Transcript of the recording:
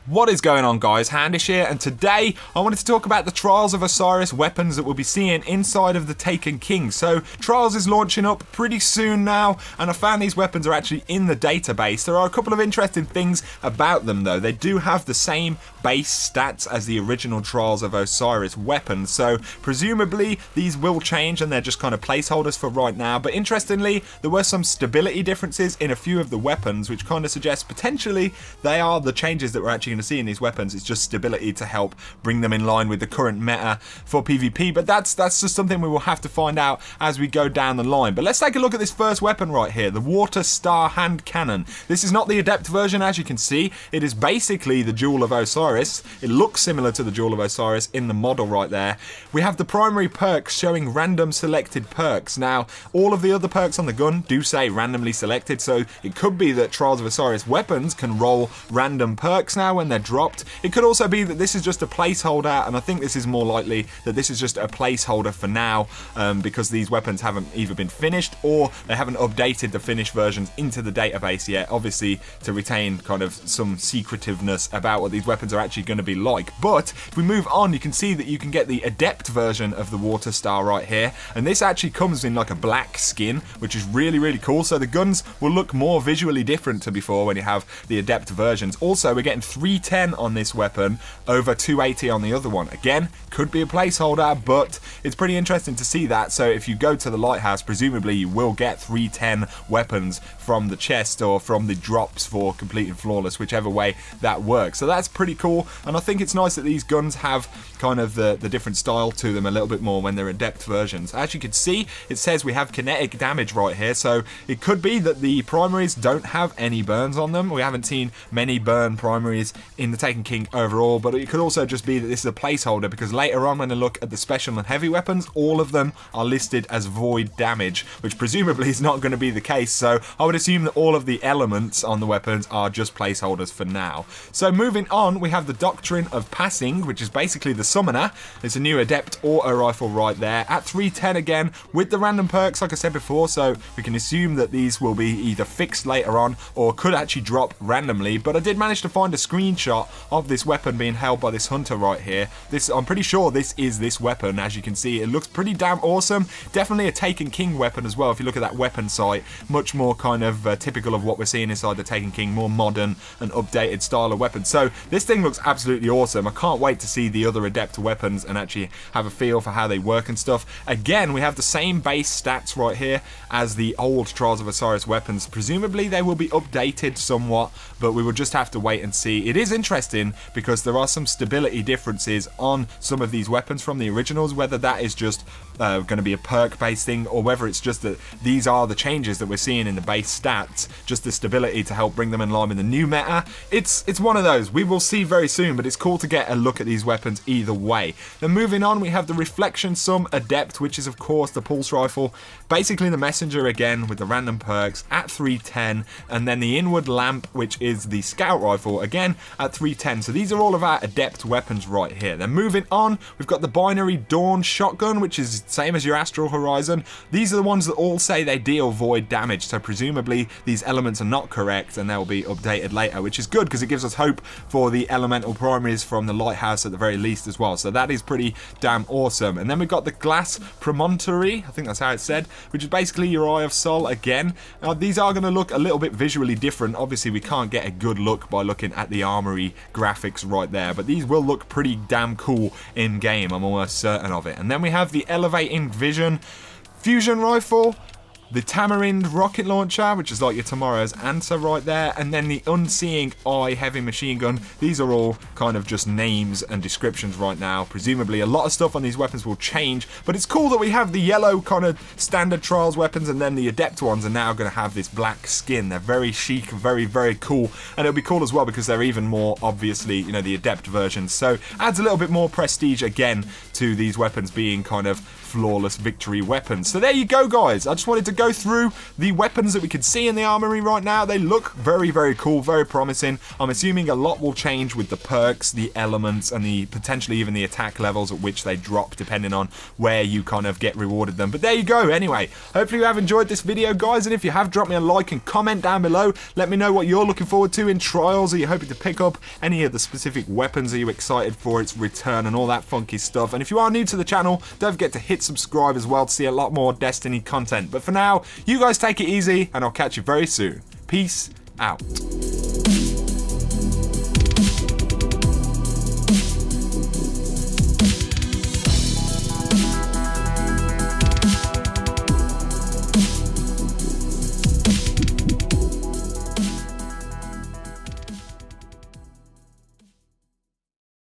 What is going on, guys? Handish here, and today I wanted to talk about the Trials of Osiris weapons that we'll be seeing inside of the Taken King. So Trials is launching up pretty soon now, and I found these weapons are actually in the database. There are a couple of interesting things about them though. They do have the same base stats as the original Trials of Osiris weapons, so presumably these will change and they're just kind of placeholders for right now. But interestingly, there were some stability differences in a few of the weapons, which kind of suggests potentially they are the changes that we're actually going to see in these weapons. It's just stability to help bring them in line with the current meta for PvP, but that's just something we will have to find out as we go down the line. But let's take a look at this first weapon right here, the Water Star Hand Cannon. This is not the Adept version, as you can see. It is basically the Jewel of Osiris. It looks similar to the Jewel of Osiris in the model right there. We have the primary perks showing random selected perks. Now, all of the other perks on the gun do say randomly selected, so it could be that Trials of Osiris weapons can roll random perks now when they're dropped. It could also be that this is just a placeholder, and I think this is more likely that this is just a placeholder for now, because these weapons haven't either been finished or they haven't updated the finished versions into the database yet, obviously to retain kind of some secretiveness about what these weapons are actually going to be like. But if we move on, you can see that you can get the Adept version of the Water Star right here, and this actually comes in like a black skin, which is really cool. So the guns will look more visually different to before when you have the Adept versions. Also, we're getting 310 on this weapon over 280 on the other one. Again, could be a placeholder, but it's pretty interesting to see that. So if you go to the lighthouse, presumably you will get 310 weapons from the chest or from the drops for complete and flawless, whichever way that works. So that's pretty cool, and I think it's nice that these guns have kind of the different style to them a little bit more when they're Adept versions. As you can see, it says we have kinetic damage right here, so it could be that the primaries don't have any burns on them. We haven't seen many burn primaries in the Taken King overall, but it could also just be that this is a placeholder, because later on when I look at the special and heavy weapons, all of them are listed as void damage, which presumably is not going to be the case. So I would assume that all of the elements on the weapons are just placeholders for now. So moving on, we have the Doctrine of Passing, which is basically the Summoner. It's a new Adept auto rifle right there at 310 again with the random perks like I said before, so we can assume that these will be either fixed later on or could actually drop randomly. But I did manage to find a screenshot of this weapon being held by this hunter right here. I'm pretty sure this is this weapon. As you can see, it looks pretty damn awesome. Definitely a Taken King weapon as well. If you look at that weapon site, much more kind of typical of what we're seeing inside the Taken King, more modern and updated style of weapon. So this thing looks absolutely awesome. I can't wait to see the other Adept weapons and actually have a feel for how they work and stuff. Again, we have the same base stats right here as the old Trials of Osiris weapons. Presumably they will be updated somewhat, but we will just have to wait and see. It is interesting because there are some stability differences on some of these weapons from the originals, whether that is just going to be a perk based thing or whether it's just that these are the changes that we're seeing in the base stats, just the stability to help bring them in line with the new meta. It's one of those we will see very soon, but it's cool to get a look at these weapons either way. Then moving on, we have the Reflection Sum Adept, which is of course the pulse rifle, basically the messenger again with the random perks at 310, and then the Inward Lamp, which is the scout rifle again at 310. So these are all of our Adept weapons right here. Then moving on, we've got the Binary Dawn shotgun, which is same as your Astral Horizon. These are the ones that all say they deal void damage, so presumably these elements are not correct and they'll be updated later, which is good because it gives us hope for the elemental primaries from the lighthouse at the very least as well. So that is pretty damn awesome. And then we've got the Glass Promontory, I think that's how it's said, which is basically your Eye of Sol again. Now these are going to look a little bit visually different. Obviously we can't get a good look by looking at the armory graphics right there, but these will look pretty damn cool in game, I'm almost certain of it. And then we have the Elevating Vision fusion rifle, the Tamarind rocket launcher, which is like your tomorrow's answer right there, and then the Unseeing Eye heavy machine gun. These are all kind of just names and descriptions right now. Presumably a lot of stuff on these weapons will change, but it's cool that we have the yellow kind of standard Trials weapons, and then the Adept ones are now going to have this black skin. They're very chic, very cool, and it'll be cool as well because they're even more obviously, you know, the Adept versions. So adds a little bit more prestige again to these weapons being kind of flawless victory weapons. So there you go, guys. I just wanted to go through the weapons that we could see in the armory right now. They look very, very cool, very promising. I'm assuming a lot will change with the perks, the elements, and the potentially even the attack levels at which they drop, depending on where you kind of get rewarded them. But there you go. Anyway, hopefully you have enjoyed this video, guys, and if you have, drop me a like and comment down below. Let me know what you're looking forward to in Trials. Are you hoping to pick up any of the specific weapons? Are you excited for its return and all that funky stuff? And if you are new to the channel, don't forget to hit subscribe as well to see a lot more Destiny content. But for now, you guys take it easy, and I'll catch you very soon. Peace out.